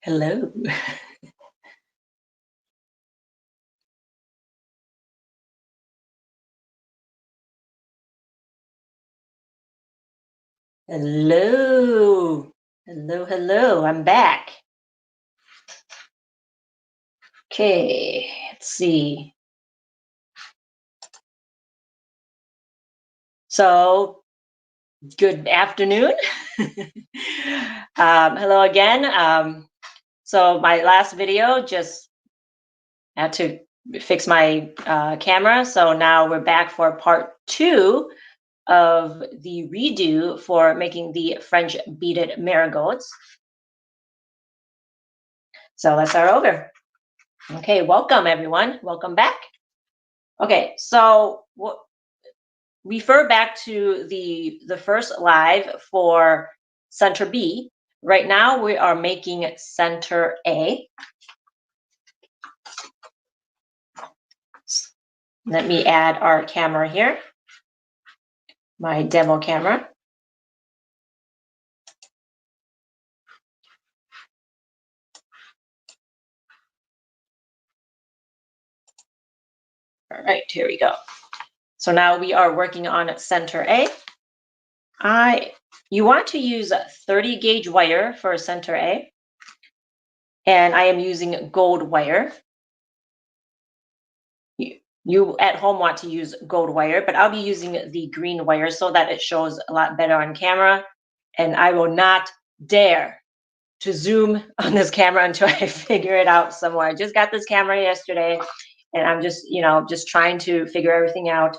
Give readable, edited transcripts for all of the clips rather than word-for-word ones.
Hello. Hello. Hello, hello. I'm back. Okay, let's see. So, good afternoon. Hello again. So, my last video just had to fix my camera. So, now we're back for part two of the redo for making the French beaded marigolds. So, let's start over. Okay, welcome everyone. Welcome back. Okay, so refer back to the first live for center B. Right now we are making center A. Let me add our camera here, my demo camera. All right, here we go. So now we are working on center A. You want to use a 30 gauge wire for center A, and I am using gold wire. You at home want to use gold wire, but I'll be using the green wire so that it shows a lot better on camera. And I will not dare to zoom on this camera until I figure it out somewhere. I just got this camera yesterday and I'm just trying to figure everything out.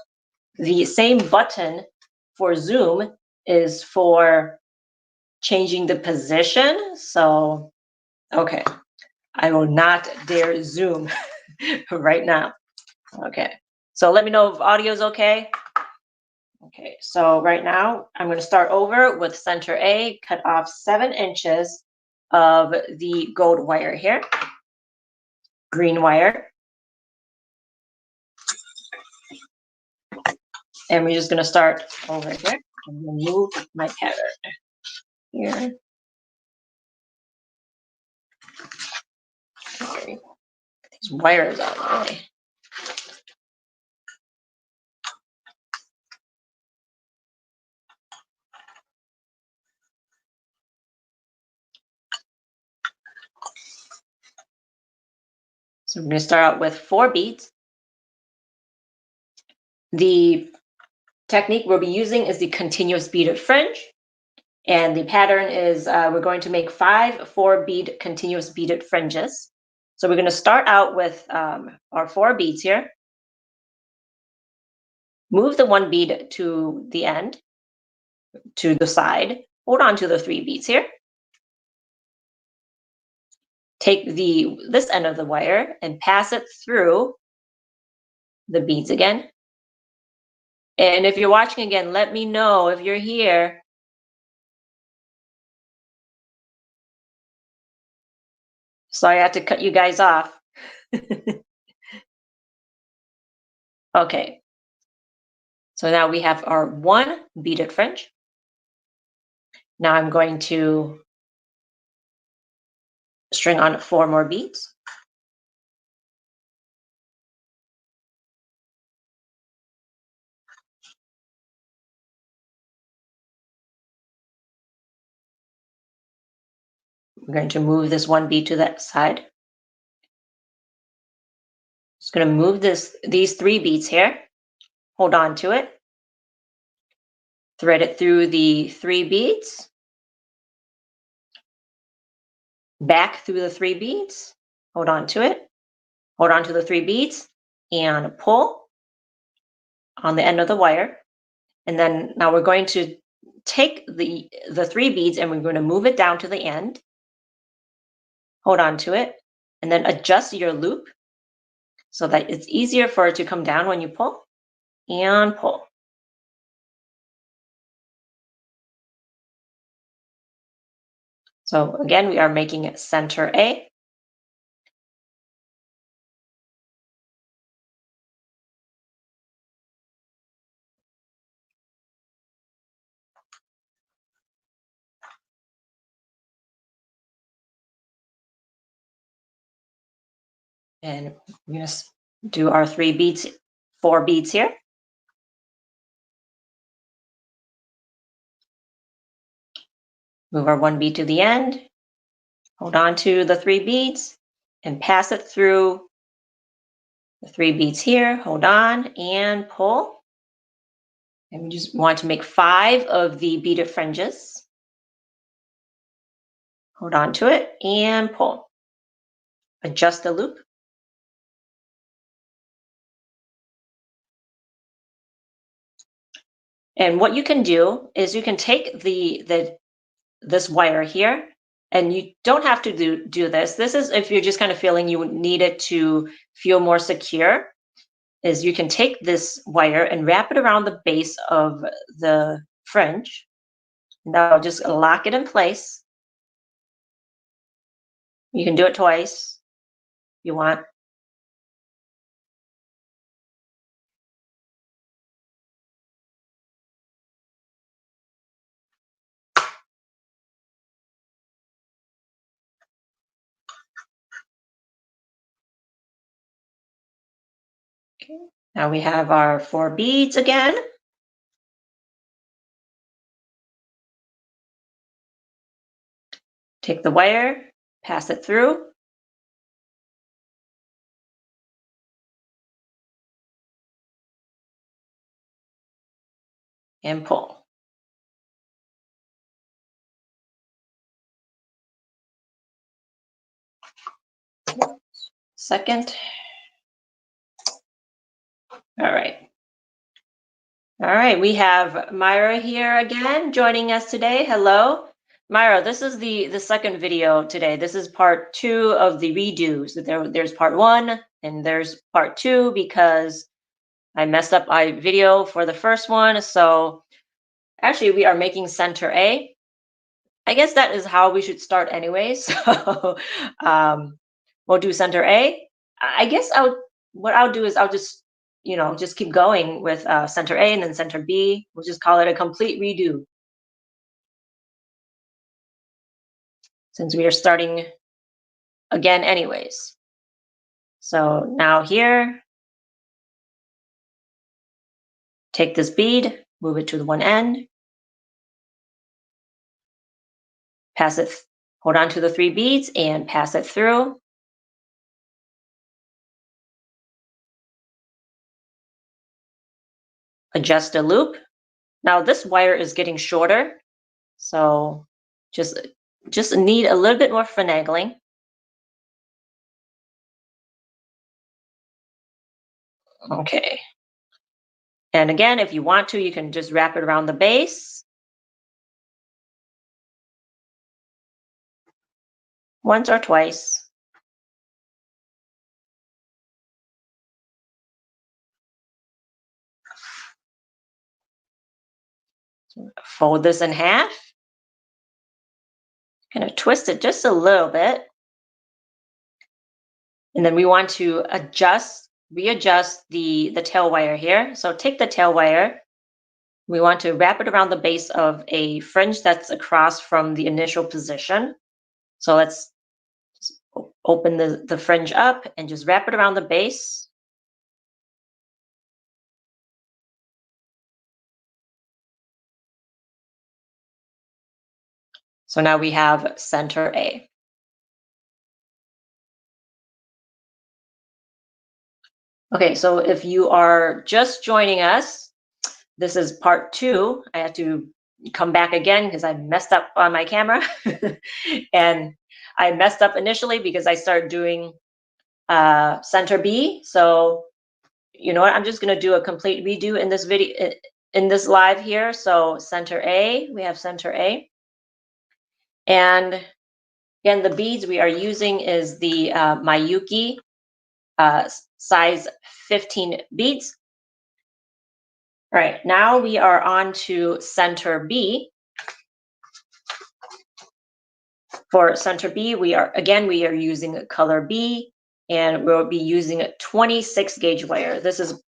The same button for zoom is for changing the position. So, okay, I will not dare zoom right now. Okay, so let me know if audio is okay. Okay, so right now I'm going to start over with center A, cut off 7 inches of the gold wire here, green wire, and we're just going to start over here. I'm going to move my pattern here. Okay, these wires out of the way. So I'm going to start out with 4 beads. The technique we'll be using is the continuous beaded fringe. And the pattern is we're going to make 5 4-bead continuous beaded fringes. So we're going to start out with our 4 beads here. Move the 1 bead to the end, to the side. Hold on to the 3 beads here. Take this end of the wire and pass it through the beads again. And if you're watching again, let me know if you're here. Sorry I had to cut you guys off. Okay. So now we have our 1 beaded fringe. Now I'm going to string on 4 more beads. I'm going to move this 1 bead to that side. Just going to move these 3 beads here. Hold on to it. Thread it through the 3 beads. Back through the 3 beads. Hold on to it. Hold on to the 3 beads and pull on the end of the wire. And then now we're going to take the 3 beads and we're going to move it down to the end. Hold on to it and then adjust your loop so that it's easier for it to come down when you pull, and pull. So again, we are making it center A. And we're going to do our 3 beads, 4 beads here. Move our 1 bead to the end. Hold on to the 3 beads and pass it through the 3 beads here. Hold on and pull. And we just want to make 5 of the beaded fringes. Hold on to it and pull. Adjust the loop. And what you can do is you can take this wire here, and you don't have to do this. This is if you're just kind of feeling you need it to feel more secure, is you can take this wire and wrap it around the base of the fringe. And that'll just lock it in place. You can do it twice if you want. Okay. Now we have our 4 beads again. Take the wire, pass it through. And pull. Second. All right. All right, we have Myra here again joining us today. Hello. Myra, this is the second video today. This is part 2 of the redos. There's part 1 and there's part 2 because I messed up my video for the first one. So actually we are making center A. I guess that is how we should start anyway. So we'll do center A. I guess what I'll do is I'll just just keep going with center A and then center B. We'll just call it a complete redo since we are starting again anyways. So now here, take this bead, move it to the one end, pass it, hold on to the 3 beads and pass it through. Adjust a loop. Now this wire is getting shorter, so just need a little bit more finagling. Okay. And again, if you want to, you can just wrap it around the base. Once or twice. Fold this in half. Kind of twist it just a little bit. And then we want to readjust the tail wire here. So take the tail wire. We want to wrap it around the base of a fringe that's across from the initial position. So let's just open the fringe up and just wrap it around the base. So now we have center A. Okay, so if you are just joining us, this is part 2. I had to come back again because I messed up on my camera. And I messed up initially because I started doing center B. So you know what, I'm just going to do a complete redo in this video, in this live here. So center A, we have center A. And again, the beads we are using is the Miyuki size 15 beads. All right, now we are on to center B. For center B, we are using color B, and we'll be using a 26 gauge wire. This is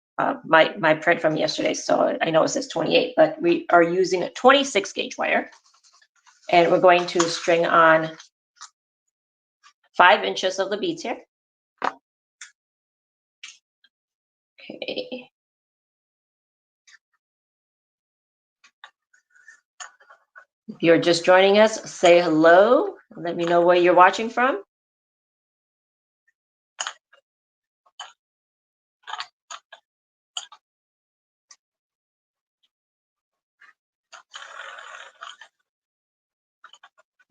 my print from yesterday, so I know it says 28, but we are using a 26 gauge wire. And we're going to string on 5 inches of the beads here. Okay. If you're just joining us, say hello. Let me know where you're watching from.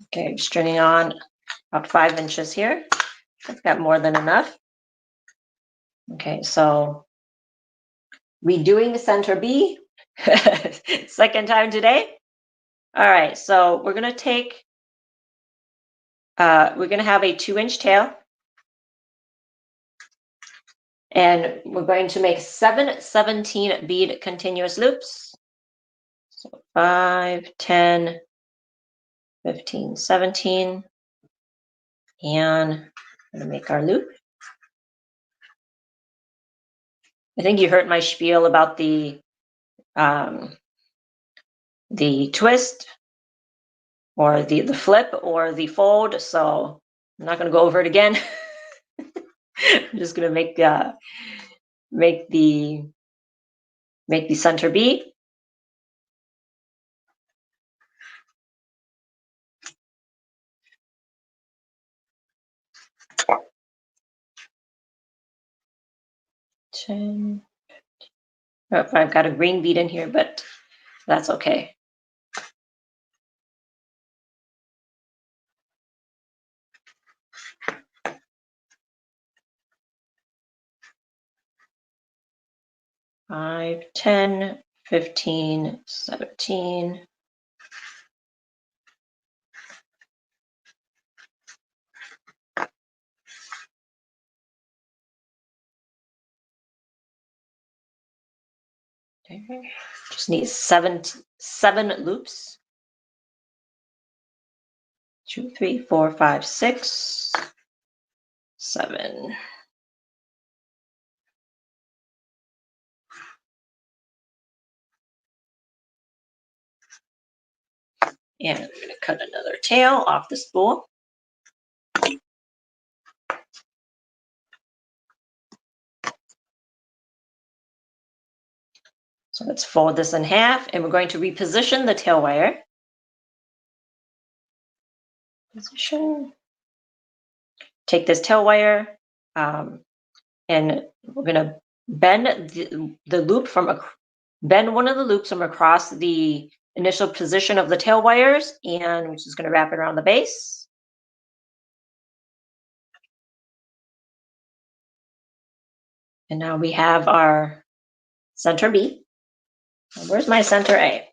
Okay, just turning on about 5 inches here. I've got more than enough. Okay, so redoing center B. Second time today. All right, so we're gonna take, we're gonna have a 2-inch tail. And we're going to make 7 17 bead continuous loops. So 5, 10, 15, 17. And I'm gonna make our loop. I think you heard my spiel about the twist or the flip or the fold, so I'm not going to go over it again. I'm just going to make the center B. Oh, I've got a green bead in here, but that's okay. Five, 10, 15, 17. Okay. Just need seven loops. 2, 3, 4, 5, 6, 7. And I'm going to cut another tail off the spool. So let's fold this in half, and we're going to reposition the tail wire. Position. Take this tail wire, and we're going to bend the loop bend one of the loops from across the initial position of the tail wires, and we're just going to wrap it around the base. And now we have our center B. Where's my center A?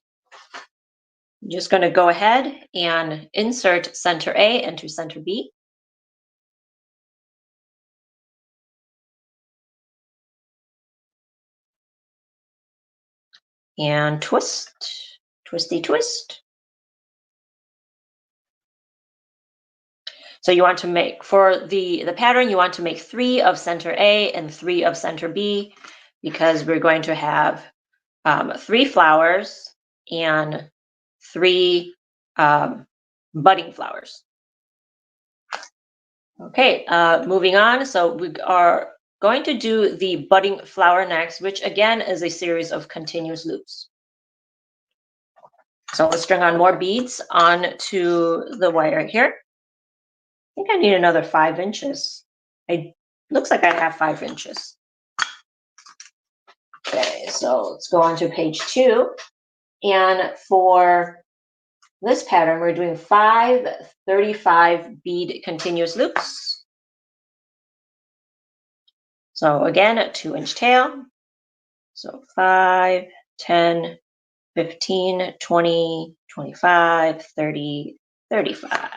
I'm just going to go ahead and insert center A into center B. And twist, twisty twist. So you want to make, for the pattern, you want to make 3 of center A and 3 of center B, because we're going to have 3 flowers and 3 budding flowers. Okay, moving on. So we are going to do the budding flower next, which again is a series of continuous loops. So let's string on more beads onto the wire here. I think I need another 5 inches. Looks like I have 5 inches. Okay, so let's go on to page 2. And for this pattern, we're doing 5 35 bead continuous loops. So again, a 2-inch tail. So 5, 10, 15, 20, 25, 30, 35.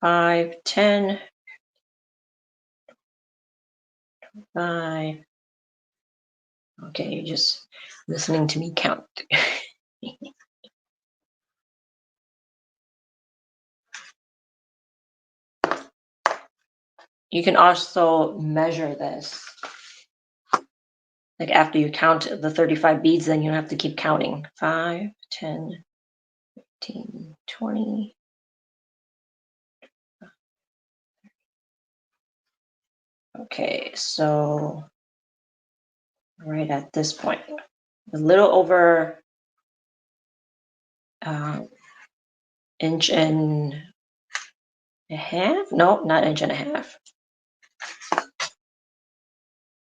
Five, 10, 5. Okay, you're just listening to me count. You can also measure this. Like after you count the 35 beads, then you don't have to keep counting. 5, 10, 15, 20. Okay, so right at this point, a little over uh, inch and a half. No, not inch and a half.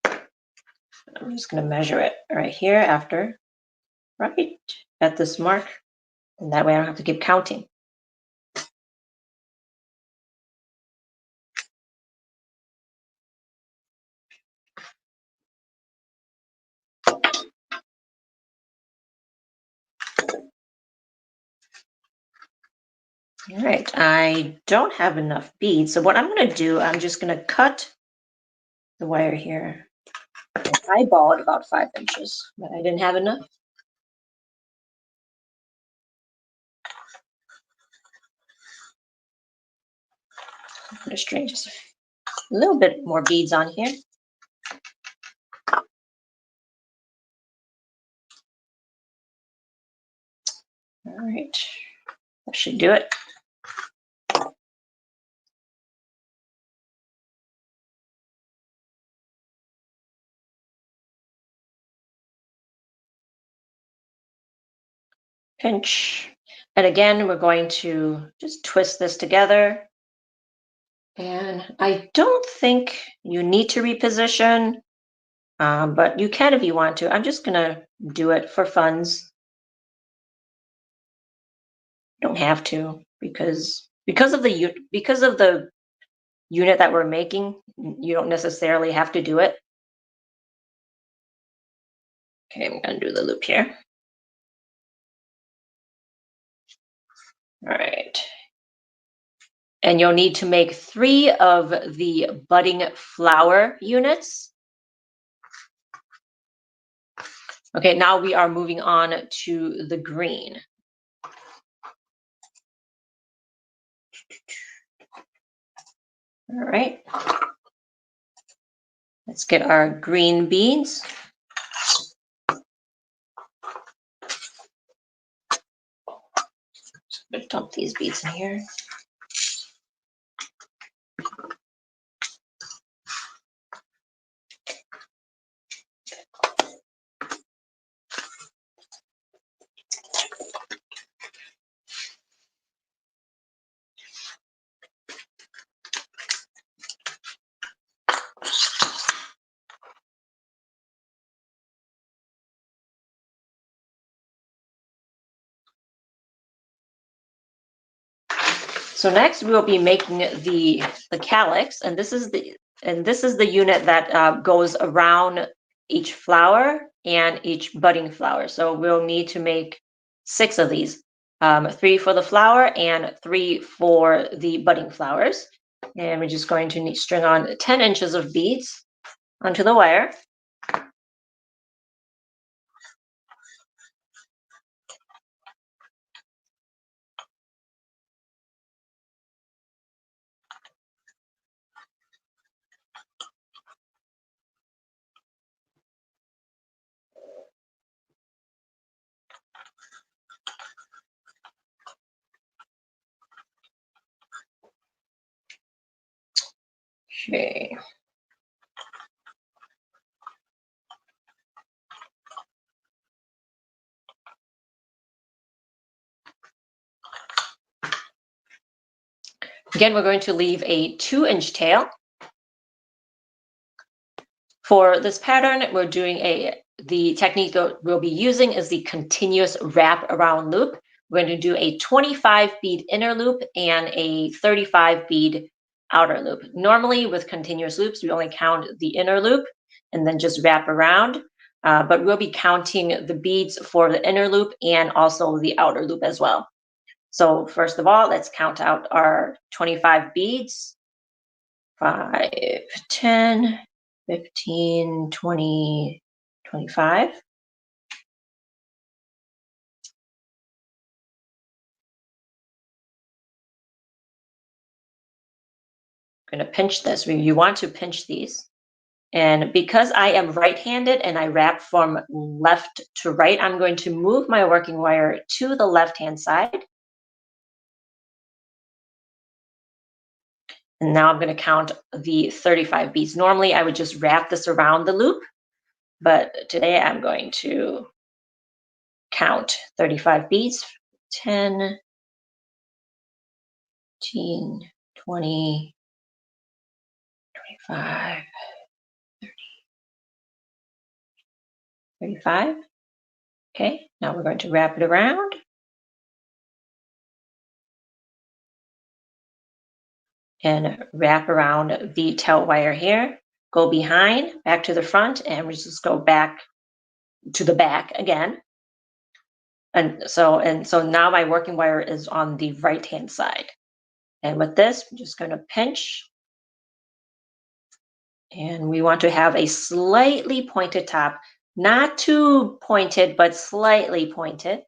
I'm just going to measure it right here after, right at this mark. And that way I don't have to keep counting. All right, I don't have enough beads. So what I'm going to do, I'm just going to cut the wire here. I eyeballed about 5 inches, but I didn't have enough. I'm going to string just a little bit more beads on here. All right, that should do it. Pinch. And again, we're going to just twist this together. And I don't think you need to reposition, but you can if you want to. I'm just gonna do it for funds. You don't have to because of the unit that we're making, you don't necessarily have to do it. Okay, I'm gonna do the loop here. All right. And you'll need to make 3 of the budding flower units. Okay, now we are moving on to the green. All right. Let's get our green beads. I'm gonna dump these beads in here. So next we'll be making the calyx, and this is the unit that goes around each flower and each budding flower. So we'll need to make 6 of these, 3 for the flower and 3 for the budding flowers. And we're just going to string on 10 inches of beads onto the wire. Okay. Again, we're going to leave a 2-inch tail. For this pattern, we're doing the technique that we'll be using is the continuous wrap around loop. We're going to do a 25 bead inner loop and a 35 bead outer loop. Normally with continuous loops, we only count the inner loop and then just wrap around. But we'll be counting the beads for the inner loop and also the outer loop as well. So first of all, let's count out our 25 beads. 5, 10, 15, 20, 25. I'm going to pinch this. You want to pinch these. And because I am right-handed and I wrap from left to right, I'm going to move my working wire to the left-hand side. And now I'm going to count the 35 beads. Normally, I would just wrap this around the loop, but today I'm going to count 35 beads. 10, 15, 20, 25, 35. Okay, now we're going to wrap it around. And wrap around the tail wire here. Go behind, back to the front, and we just go back to the back again. And so now my working wire is on the right hand side. And with this, I'm just going to pinch. And we want to have a slightly pointed top, not too pointed, but slightly pointed.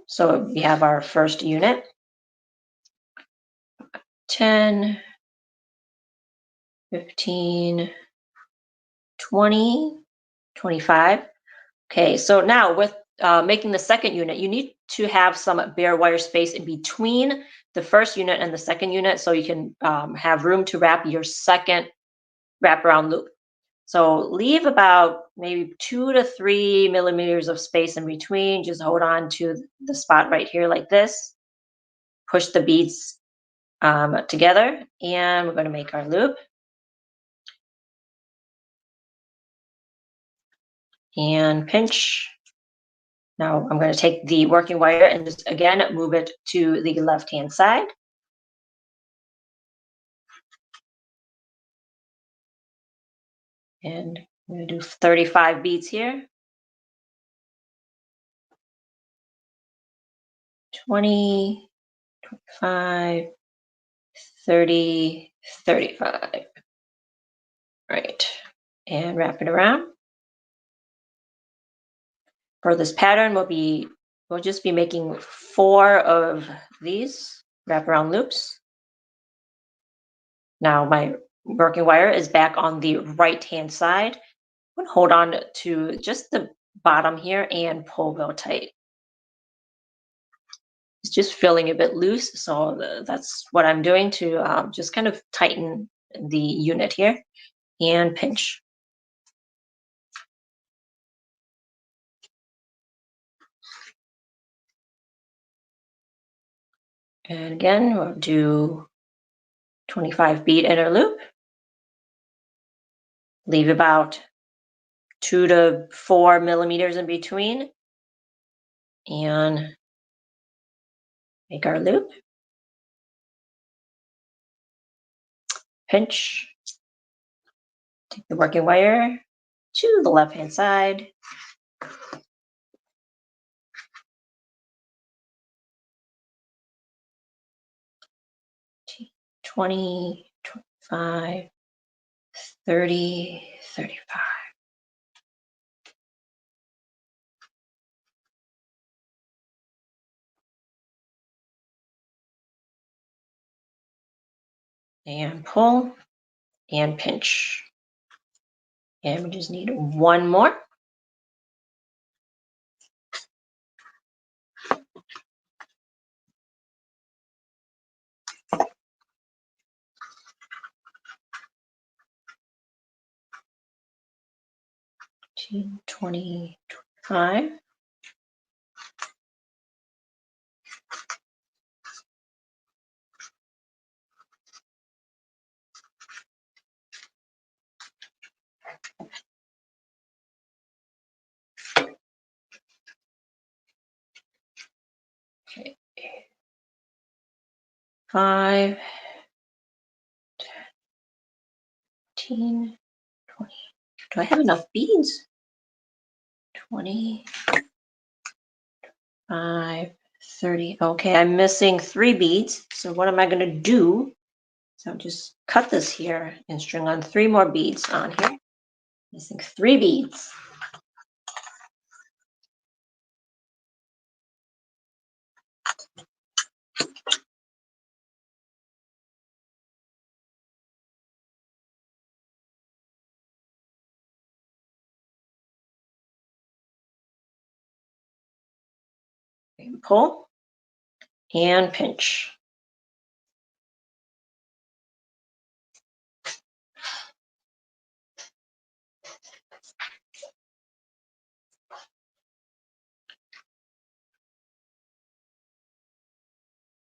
So we have our first unit. 10, 15, 20, 25. Okay, so now with making the second unit, you need to have some bare wire space in between the first unit and the second unit so you can have room to wrap your second wraparound loop. So leave about maybe 2 to 3 millimeters of space in between. Just hold on to the spot right here like this. Push the beads together, and we're going to make our loop. And pinch. Now I'm going to take the working wire and just again move it to the left-hand side. And I'm going to do 35 beads here. 20, 25, 30, 35. Right. And wrap it around. For this pattern, we'll just be making 4 of these wraparound loops. Now my working wire is back on the right-hand side. I'm going to hold on to just the bottom here and pull real tight. It's just feeling a bit loose, so that's what I'm doing to just kind of tighten the unit here and pinch. And again, we'll do 25 bead inner loop. Leave about 2 to 4 millimeters in between and make our loop. Pinch. Take the working wire to the left-hand side. $20, $25, $30, $35. And pull and pinch. And we just need one more. $20, $25. Okay. 5, 10, 20. Do I have enough beads? 20, 5, 30. Okay, I'm missing 3 beads. So what am I going to do? So I'll just cut this here and string on 3 more beads on here. Missing 3 beads. pull and pinch.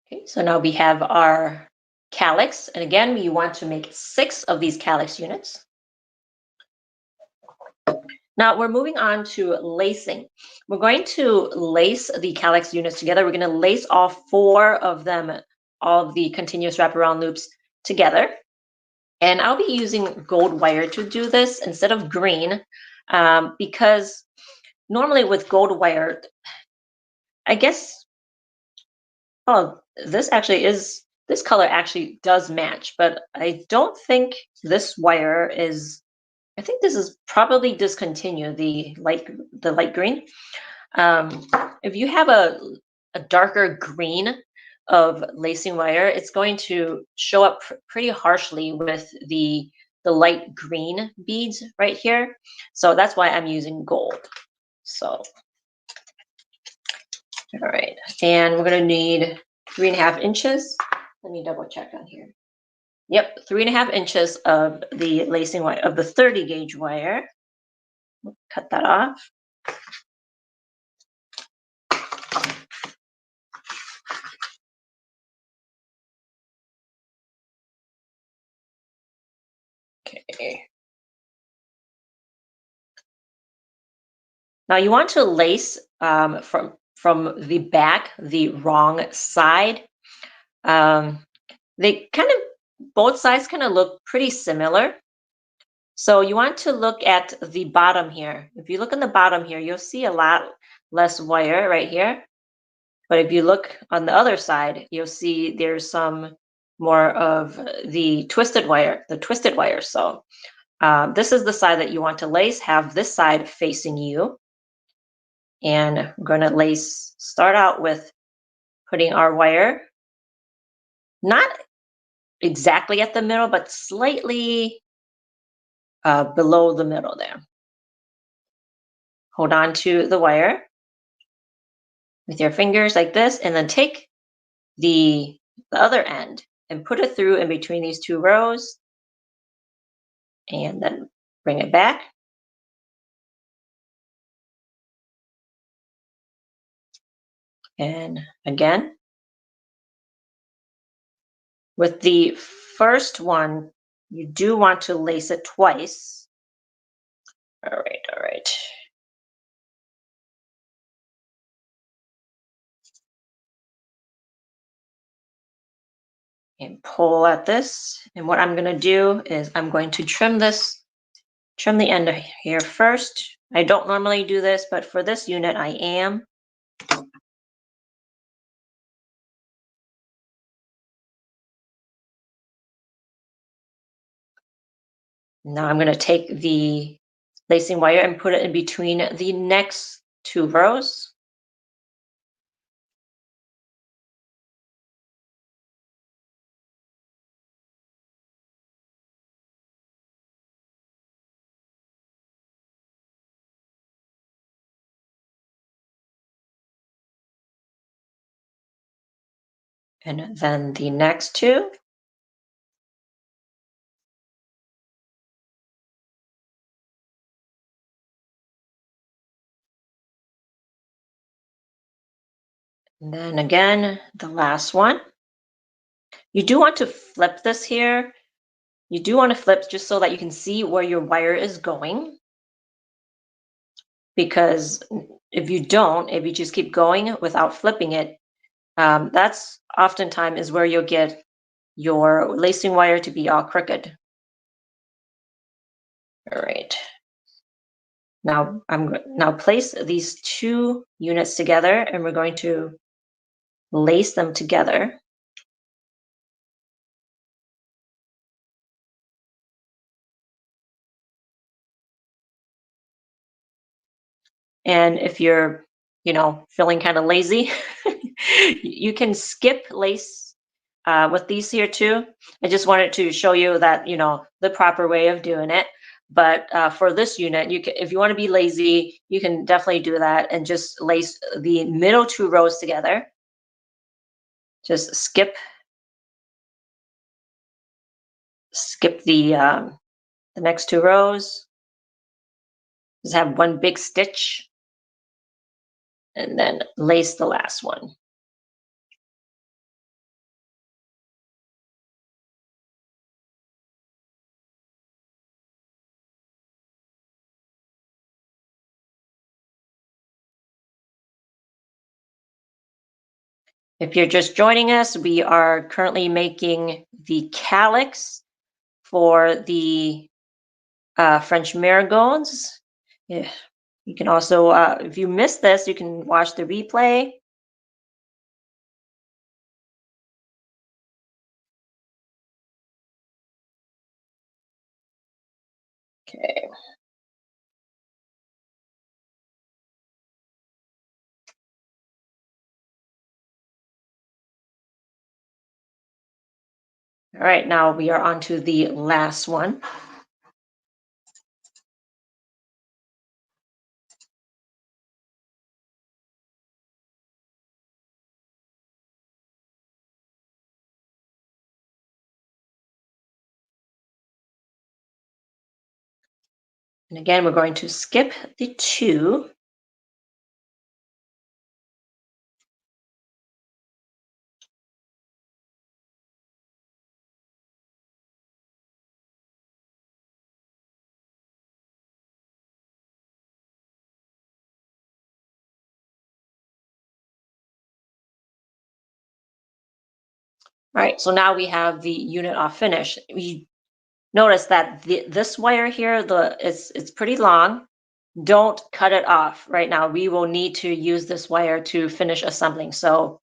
Okay, so now we have our calyx, and again, we want to make 6 of these calyx units. Now we're moving on to lacing. We're going to lace the calyx units together. We're going to lace all 4 of them, all of the continuous wraparound loops together. And I'll be using gold wire to do this instead of green, because normally with gold wire, I guess, oh, this color actually does match, but I don't think this wire is, I think this is probably discontinued, the light green. If you have a darker green of lacing wire, it's going to show up pretty harshly with the light green beads right here. So that's why I'm using gold. So, all right, and we're gonna need 3.5 inches. Let me double check on here. Yep, 3.5 inches of the lacing wire, of the 30 gauge wire. Cut that off. Okay. Now you want to lace from the back, the wrong side. They kind of, both sides kind of look pretty similar. So you want to look at the bottom here. If you look in the bottom here, you'll see a lot less wire right here. But if you look on the other side, you'll see there's some more of the twisted wire, So this is the side that you want to lace. Have this side facing you. And we're going to start out with putting our wire, not exactly at the middle, but slightly below the middle there. Hold on to the wire with your fingers like this, and then take the other end and put it through in between these 2 rows, and then bring it back. And again, with the first one, you do want to lace it twice. All right, all right. And pull at this. And what I'm going to do is I'm going to trim the end here first. I don't normally do this, but for this unit, I am. Now I'm going to take the lacing wire and put it in between the next 2 rows. And then the next 2. And then again, the last one. You do want to flip this here. You do want to flip just so that you can see where your wire is going. Because if you don't, if you just keep going without flipping it, that's oftentimes is where you'll get your lacing wire to be all crooked. All right. Now place these 2 units together, and we're going to lace them together. And if you're, feeling kind of lazy, you can skip lace with these here too. I just wanted to show you that, the proper way of doing it. But for this unit, you can, if you want to be lazy, you can definitely do that and just lace the middle two rows together. Just skip the next two rows. Just have one big stitch and then lace the last one. If you're just joining us, we are currently making the calyx for the French marigolds. Yeah. You can also, if you missed this, you can watch the replay. Okay. All right, now we are on to the last one. And again, we're going to skip the two. All right, so now we have the unit off finish. We notice that this wire here, it's pretty long. Don't cut it off right now. We will need to use this wire to finish assembling. So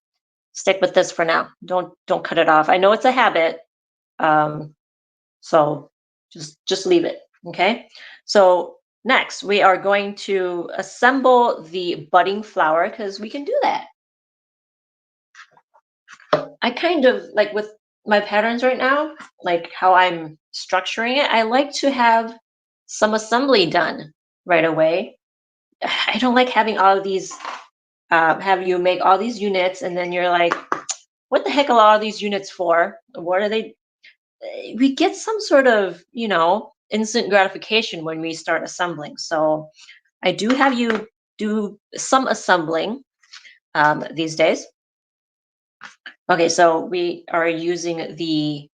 stick with this for now. Don't cut it off. I know it's a habit, so just leave it. Okay. So next we are going to assemble the budding flower because we can do that. I kind of like with my patterns right now, like how I'm structuring it, I like to have some assembly done right away. I don't like having all of these, have you make all these units and then you're like, what the heck are all these units for? What are they? We get some sort of, instant gratification when we start assembling. So I do have you do some assembling these days. Okay, so we are using the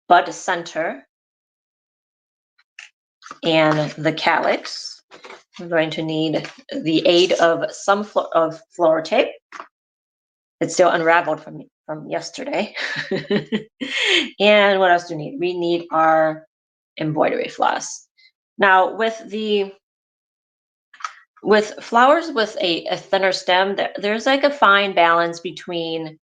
bud center and the calyx. We're going to need the aid of some of floor tape. It's still unraveled from yesterday. And what else do we need? We need our embroidery floss. Now with flowers with a thinner stem, there's like a fine balance between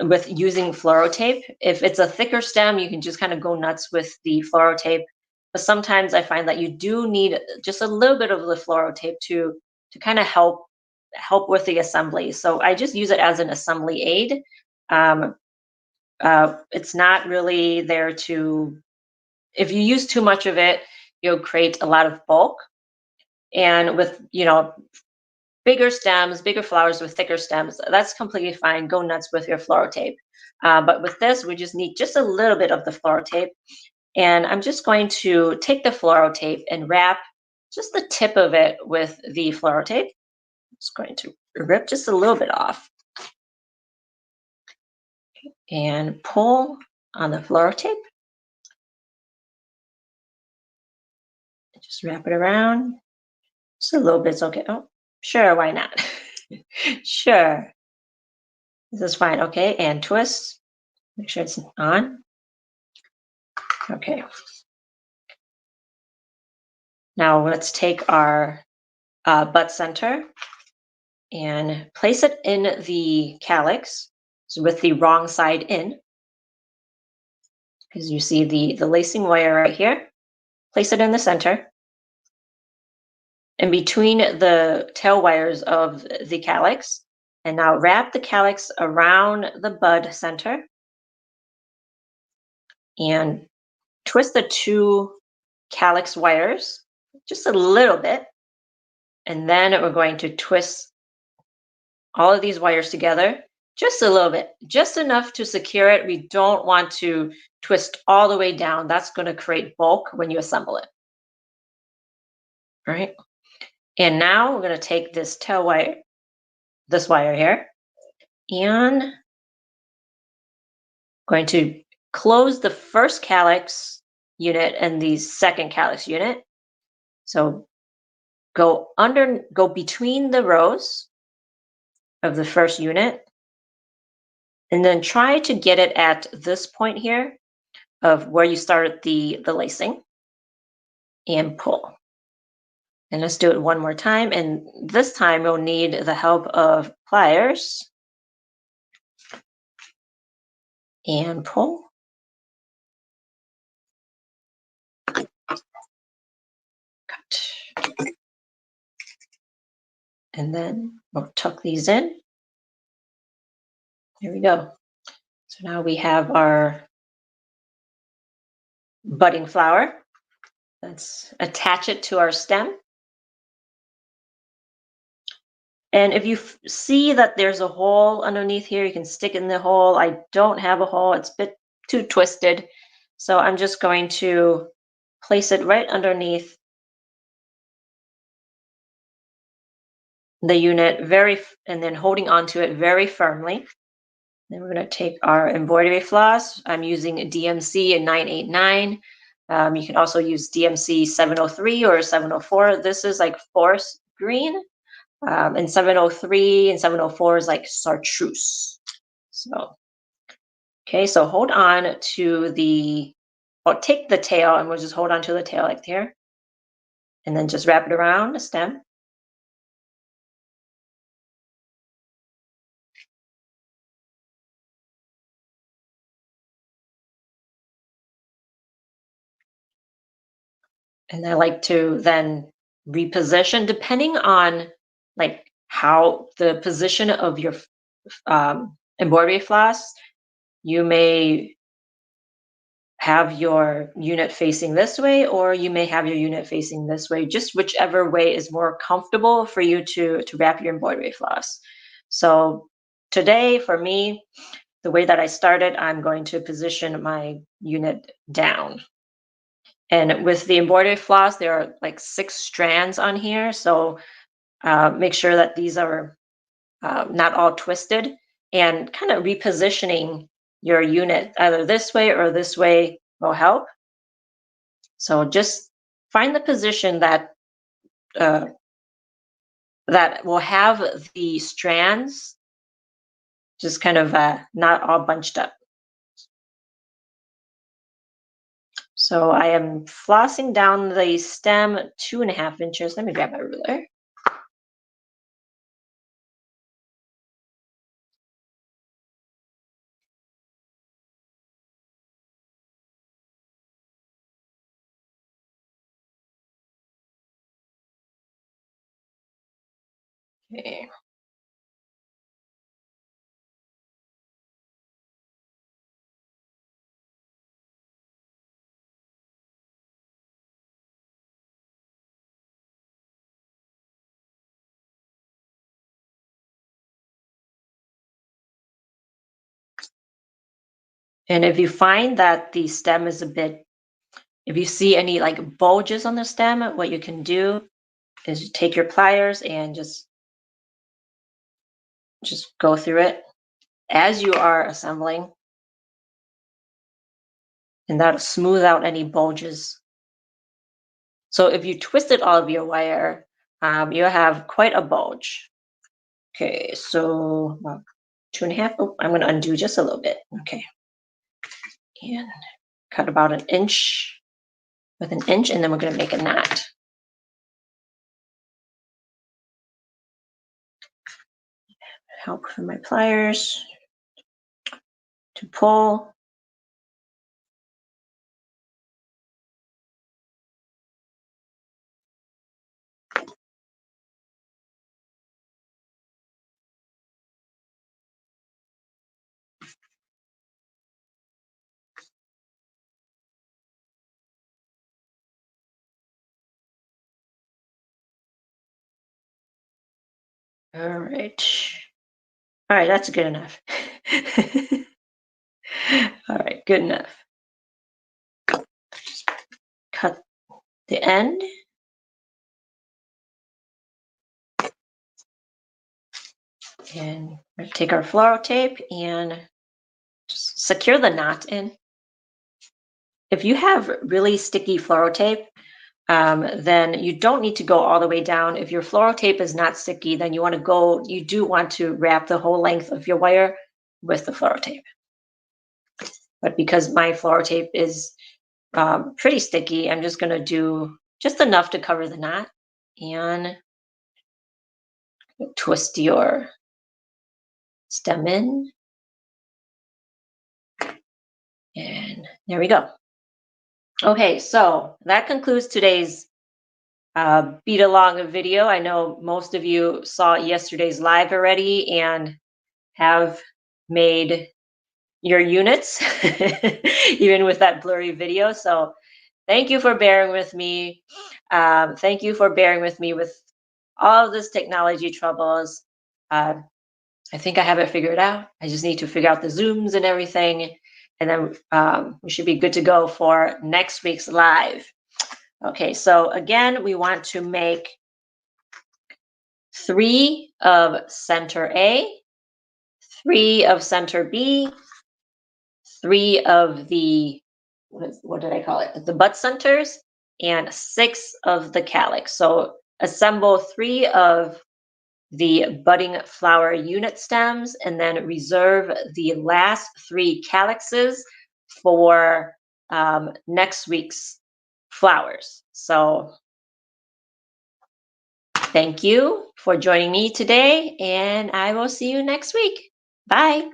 with using fluoro tape. If it's a thicker stem, you can just kind of go nuts with the fluoro tape. But sometimes I find that you do need just a little bit of the fluoro tape to kind of help with the assembly. So I just use it as an assembly aid. It's not really there to, if you use too much of it, you'll create a lot of bulk. And with, bigger stems, bigger flowers with thicker stems, that's completely fine. Go nuts with your fluoro tape. But with this, we just need just a little bit of the fluoro tape. And I'm just going to take the fluoro tape and wrap just the tip of it with the fluoro tape. I'm just going to rip just a little bit off and pull on the fluoro tape. Just wrap it around. Just a little bit's okay. Oh, sure, why not? Sure. This is fine. Okay, and twist. Make sure it's on. Okay. Now let's take our bud center and place it in the calyx, so with the wrong side in. Because you see the lacing wire right here. Place it in the center. In between the tail wires of the calyx. And now wrap the calyx around the bud center. and twist the two calyx wires just a little bit. And then we're going to twist all of these wires together just a little bit, just enough to secure it. We don't want to twist all the way down. That's going to create bulk when you assemble it. All right. And now we're going to take this tail wire, this wire here, and going to close the first calyx unit and the second calyx unit. So go between the rows of the first unit, and then try to get it at this point here of where you started the lacing, and pull. And let's do it one more time. And this time we'll need the help of pliers, and pull. Cut. And then we'll tuck these in. There we go. So now we have our budding flower. Let's attach it to our stem. And if you see that there's a hole underneath here, you can stick in the hole. I don't have a hole. It's a bit too twisted. So I'm just going to place it right underneath the unit and then holding onto it very firmly. Then we're going to take our embroidery floss. I'm using DMC 989. You can also use DMC 703 or 704. This is like forest green. And 703 and 704 is like chartreuse. So, okay, so hold on to take the tail, and we'll just hold on to the tail like here. And then just wrap it around the stem. And I like to then reposition depending on like how the position of your embroidery floss. You may have your unit facing this way, or you may have your unit facing this way, just whichever way is more comfortable for you to wrap your embroidery floss. So today for me, the way that I started, I'm going to position my unit down. And with the embroidery floss, there are like 6 strands on here. So make sure that these are not all twisted, and kind of repositioning your unit either this way or this way will help. So just find the position that that will have the strands just kind of not all bunched up. So I am flossing down the stem 2.5 inches. Let me grab my ruler. Okay. And if you find that the stem is if you see any like bulges on the stem, what you can do is take your pliers and just go through it as you are assembling, and that'll smooth out any bulges. So if you twisted all of your wire, you'll have quite a bulge. Okay, so about 2.5. Oh, I'm going to undo just a little bit. Okay, and cut about 1 inch with 1 inch, and then we're going to make a knot. Help from my pliers to pull. All right. All right, that's good enough. All right, good enough. Cut the end. And take our floral tape and just secure the knot in. If you have really sticky floral tape, then you don't need to go all the way down. If your floral tape is not sticky, then you do want to wrap the whole length of your wire with the floral tape. But because my floral tape is pretty sticky, I'm just going to do just enough to cover the knot and twist your stem in. And there we go. Okay, so that concludes today's beat along video. I know most of you saw yesterday's live already and have made your units, even with that blurry video. So thank you for bearing with me. Thank you for bearing with me with all of this technology troubles. I think I have it figured out. I just need to figure out the Zooms and everything. And then we should be good to go for next week's live. Okay, so again, we want to make 3 of center A, 3 of center B, 3 of the, what did I call it? The butt centers, and 6 of the calyx. So assemble 3 of the budding flower unit stems and then reserve the last 3 calyxes for next week's flowers. So thank you for joining me today, and I will see you next week. Bye.